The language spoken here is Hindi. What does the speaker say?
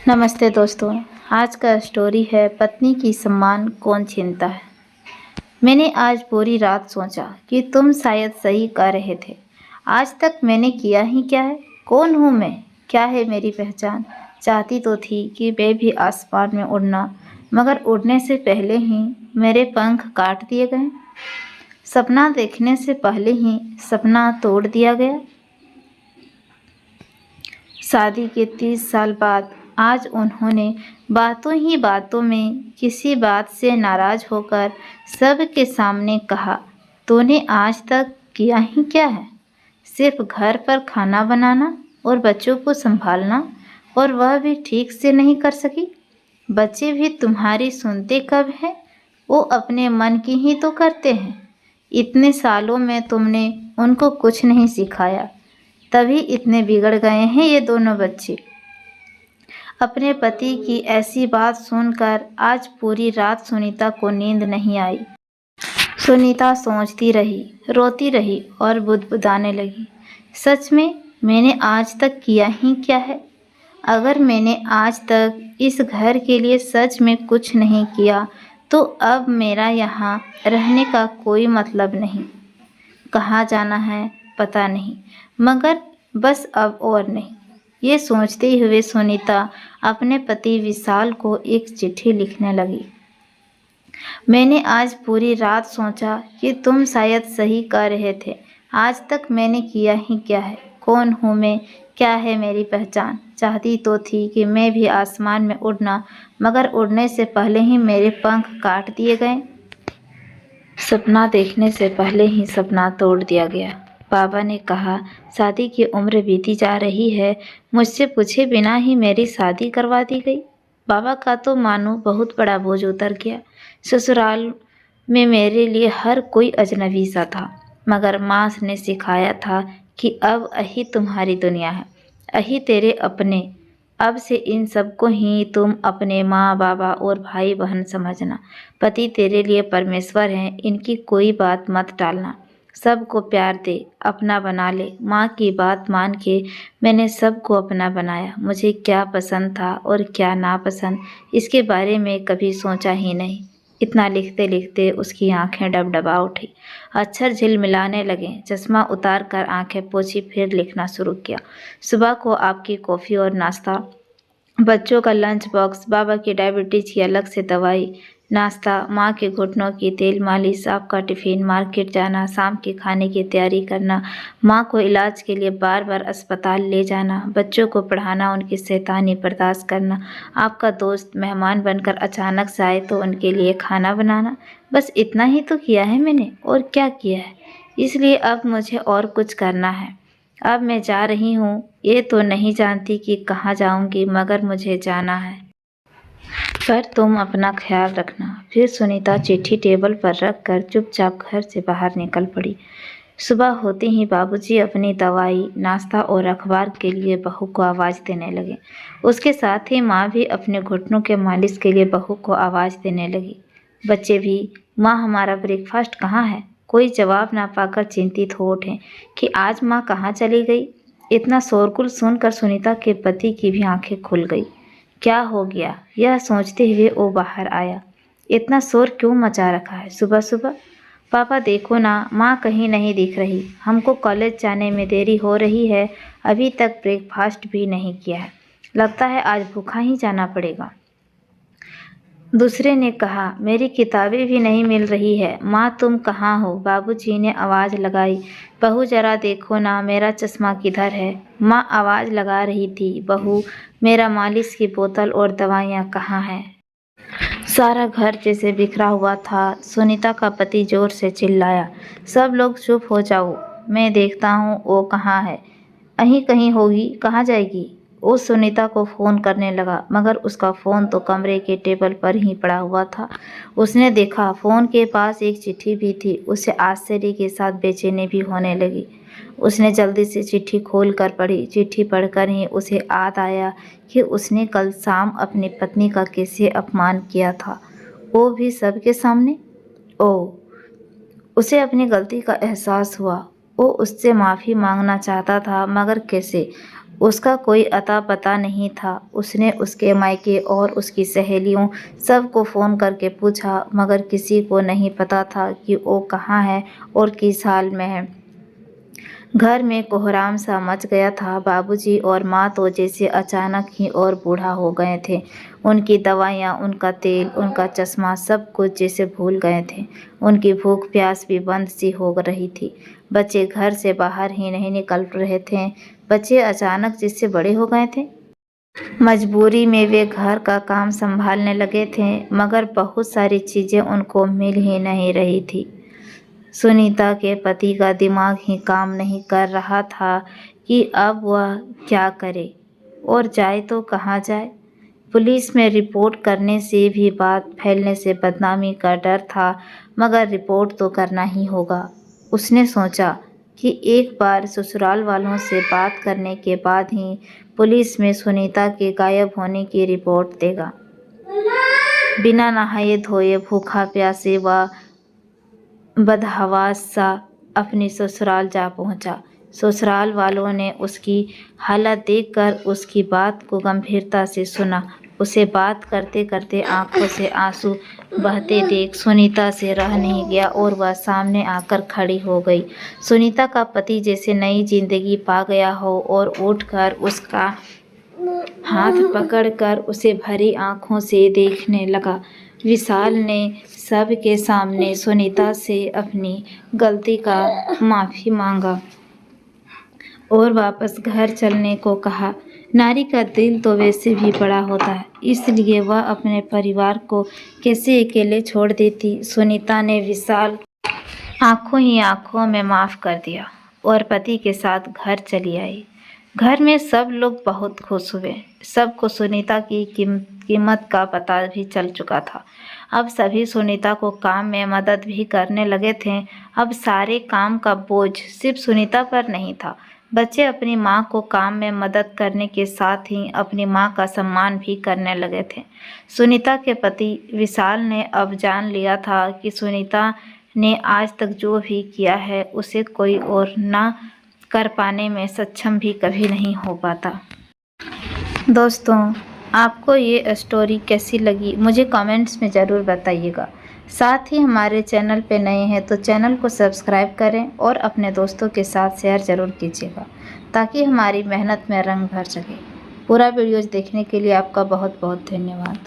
नमस्ते दोस्तों। आज का स्टोरी है पत्नी की सम्मान कौन छीनता है। मैंने आज पूरी रात सोचा कि तुम शायद सही कह रहे थे। आज तक मैंने किया ही क्या है? कौन हूँ मैं? क्या है मेरी पहचान? चाहती तो थी कि मैं भी आसमान में उड़ना, मगर उड़ने से पहले ही मेरे पंख काट दिए गए। सपना देखने से पहले ही सपना तोड़ दिया गया। शादी के 30 साल बाद आज उन्होंने बातों ही बातों में किसी बात से नाराज होकर सबके सामने कहा, तूने आज तक किया ही क्या है? सिर्फ घर पर खाना बनाना और बच्चों को संभालना, और वह भी ठीक से नहीं कर सकी। बच्चे भी तुम्हारी सुनते कब हैं? वो अपने मन की ही तो करते हैं। इतने सालों में तुमने उनको कुछ नहीं सिखाया, तभी इतने बिगड़ गए हैं ये दोनों बच्चे। अपने पति की ऐसी बात सुनकर आज पूरी रात सुनीता को नींद नहीं आई। सुनीता सोचती रही, रोती रही और बुदबुदाने लगी। सच में मैंने आज तक किया ही क्या है? अगर मैंने आज तक इस घर के लिए सच में कुछ नहीं किया, तो अब मेरा यहाँ रहने का कोई मतलब नहीं। कहाँ जाना है पता नहीं, मगर बस अब और नहीं। ये सोचते हुए सुनीता अपने पति विशाल को एक चिट्ठी लिखने लगी। मैंने आज पूरी रात सोचा कि तुम शायद सही कह रहे थे। आज तक मैंने किया ही क्या है? कौन हूँ मैं? क्या है मेरी पहचान? चाहती तो थी कि मैं भी आसमान में उड़ना, मगर उड़ने से पहले ही मेरे पंख काट दिए गए। सपना देखने से पहले ही सपना तोड़ दिया गया। बाबा ने कहा, शादी की उम्र बीती जा रही है, मुझसे पूछे बिना ही मेरी शादी करवा दी गई। बाबा का तो मानो बहुत बड़ा बोझ उतर गया। ससुराल में मेरे लिए हर कोई अजनबी सा था, मगर माँ ने सिखाया था कि अब अही तुम्हारी दुनिया है, अही तेरे अपने। अब से इन सबको ही तुम अपने माँ बाबा और भाई बहन समझना। पति तेरे लिए परमेश्वर हैं, इनकी कोई बात मत टालना। सबको प्यार दे, अपना बना ले। माँ की बात मान के मैंने सबको अपना बनाया। मुझे क्या पसंद था और क्या नापसंद, इसके बारे में कभी सोचा ही नहीं। इतना लिखते लिखते उसकी आंखें डबडबा उठी, अक्षर झिलमिलाने लगे। चश्मा उतार कर आंखें पोंछी, फिर लिखना शुरू किया। सुबह को आपकी कॉफ़ी और नाश्ता, बच्चों का लंच बॉक्स, बाबा की डायबिटीज़ की अलग से दवाई, नाश्ता, माँ के घुटनों की तेल मालिश, आपका टिफ़िन, मार्केट जाना, शाम के खाने की तैयारी करना, माँ को इलाज के लिए बार बार अस्पताल ले जाना, बच्चों को पढ़ाना, उनकी शैतानी बर्दाश्त करना, आपका दोस्त मेहमान बनकर अचानक से आए तो उनके लिए खाना बनाना। बस इतना ही तो किया है मैंने, और क्या किया है? इसलिए अब मुझे और कुछ करना है। अब मैं जा रही हूँ, ये तो नहीं जानती कि कहाँ जाऊँगी, मगर मुझे जाना है। पर तुम अपना ख्याल रखना। फिर सुनीता चिट्ठी टेबल पर रख कर चुपचाप घर से बाहर निकल पड़ी। सुबह होते ही बाबूजी अपनी दवाई, नाश्ता और अखबार के लिए बहू को आवाज़ देने लगे। उसके साथ ही माँ भी अपने घुटनों के मालिश के लिए बहू को आवाज़ देने लगी। बच्चे भी, माँ हमारा ब्रेकफास्ट कहाँ है? कोई जवाब ना पाकर चिंतित हो उठे कि आज माँ कहाँ चली गई। इतना शोरगुल सुनकर सुनीता के पति की भी आंखें खुल गई। क्या हो गया, यह सोचते हुए वो बाहर आया। इतना शोर क्यों मचा रखा है सुबह सुबह? पापा देखो ना, माँ कहीं नहीं दिख रही। हमको कॉलेज जाने में देरी हो रही है, अभी तक ब्रेकफास्ट भी नहीं किया है। लगता है आज भूखा ही जाना पड़ेगा। दूसरे ने कहा, मेरी किताबें भी नहीं मिल रही है। माँ तुम कहाँ हो? बाबूजी ने आवाज़ लगाई। बहू जरा देखो ना, मेरा चश्मा किधर है? माँ आवाज़ लगा रही थी, बहू मेरा मालिश की बोतल और दवाइयाँ कहाँ हैं? सारा घर जैसे बिखरा हुआ था। सुनीता का पति जोर से चिल्लाया, सब लोग चुप हो जाओ, मैं देखता हूँ वो कहाँ है। कहीं कहीं होगी, कहाँ जाएगी? वो सुनीता को फ़ोन करने लगा, मगर उसका फ़ोन तो कमरे के टेबल पर ही पड़ा हुआ था। उसने देखा फ़ोन के पास एक चिट्ठी भी थी। उसे आश्चर्य के साथ बेचैनी भी होने लगी। उसने जल्दी से चिट्ठी खोल कर पढ़ी। चिट्ठी पढ़कर ही उसे याद आया कि उसने कल शाम अपनी पत्नी का कैसे अपमान किया था, वो भी सबके सामने। ओह! उसे अपनी गलती का एहसास हुआ। वो उससे माफ़ी मांगना चाहता था, मगर कैसे? उसका कोई अता पता नहीं था। उसने उसके मायके और उसकी सहेलियों सबको फ़ोन करके पूछा, मगर किसी को नहीं पता था कि वो कहाँ है और किस हाल में है। घर में कोहराम सा मच गया था। बाबूजी और माँ तो जैसे अचानक ही और बूढ़ा हो गए थे। उनकी दवाइयाँ, उनका तेल, उनका चश्मा, सब कुछ जैसे भूल गए थे। उनकी भूख प्यास भी बंद सी हो रही थी। बच्चे घर से बाहर ही नहीं निकल रहे थे। बच्चे अचानक जैसे बड़े हो गए थे। मजबूरी में वे घर का काम संभालने लगे थे, मगर बहुत सारी चीज़ें उनको मिल ही नहीं रही थी। सुनीता के पति का दिमाग ही काम नहीं कर रहा था कि अब वह क्या करे और जाए तो कहाँ जाए। पुलिस में रिपोर्ट करने से भी बात फैलने से बदनामी का डर था, मगर रिपोर्ट तो करना ही होगा। उसने सोचा कि एक बार ससुराल वालों से बात करने के बाद ही पुलिस में सुनीता के गायब होने की रिपोर्ट देगा। बिना नहाए धोए, भूखा प्यासे वह बदहवास सा अपनी ससुराल जा पहुंचा। ससुराल वालों ने उसकी हालत देखकर उसकी बात को गंभीरता से सुना। उसे बात करते करते आंखों से आंसू बहते देख सुनीता से रह नहीं गया और वह सामने आकर खड़ी हो गई। सुनीता का पति जैसे नई जिंदगी पा गया हो और उठकर उसका हाथ पकड़कर उसे भरी आंखों से देखने लगा। विशाल ने सबके सामने सुनीता से अपनी गलती का माफ़ी मांगा और वापस घर चलने को कहा। नारी का दिल तो वैसे भी बड़ा होता है, इसलिए वह अपने परिवार को कैसे अकेले छोड़ देती। सुनीता ने विशाल आंखों ही आंखों में माफ़ कर दिया और पति के साथ घर चली आई। घर में सब लोग बहुत खुश हुए। सबको सुनीता की कीमत का पता भी चल चुका था। अब सभी सुनीता को काम में मदद भी करने लगे थे। अब सारे काम का बोझ सिर्फ सुनीता पर नहीं था। बच्चे अपनी माँ को काम में मदद करने के साथ ही अपनी माँ का सम्मान भी करने लगे थे। सुनीता के पति विशाल ने अब जान लिया था कि सुनीता ने आज तक जो भी किया है उसे कोई और ना कर पाने में सक्षम भी कभी नहीं हो पाता। दोस्तों, आपको ये स्टोरी कैसी लगी मुझे कमेंट्स में ज़रूर बताइएगा। साथ ही हमारे चैनल पे नए हैं तो चैनल को सब्सक्राइब करें और अपने दोस्तों के साथ शेयर ज़रूर कीजिएगा, ताकि हमारी मेहनत में रंग भर सके। पूरा वीडियोज़ देखने के लिए आपका बहुत बहुत धन्यवाद।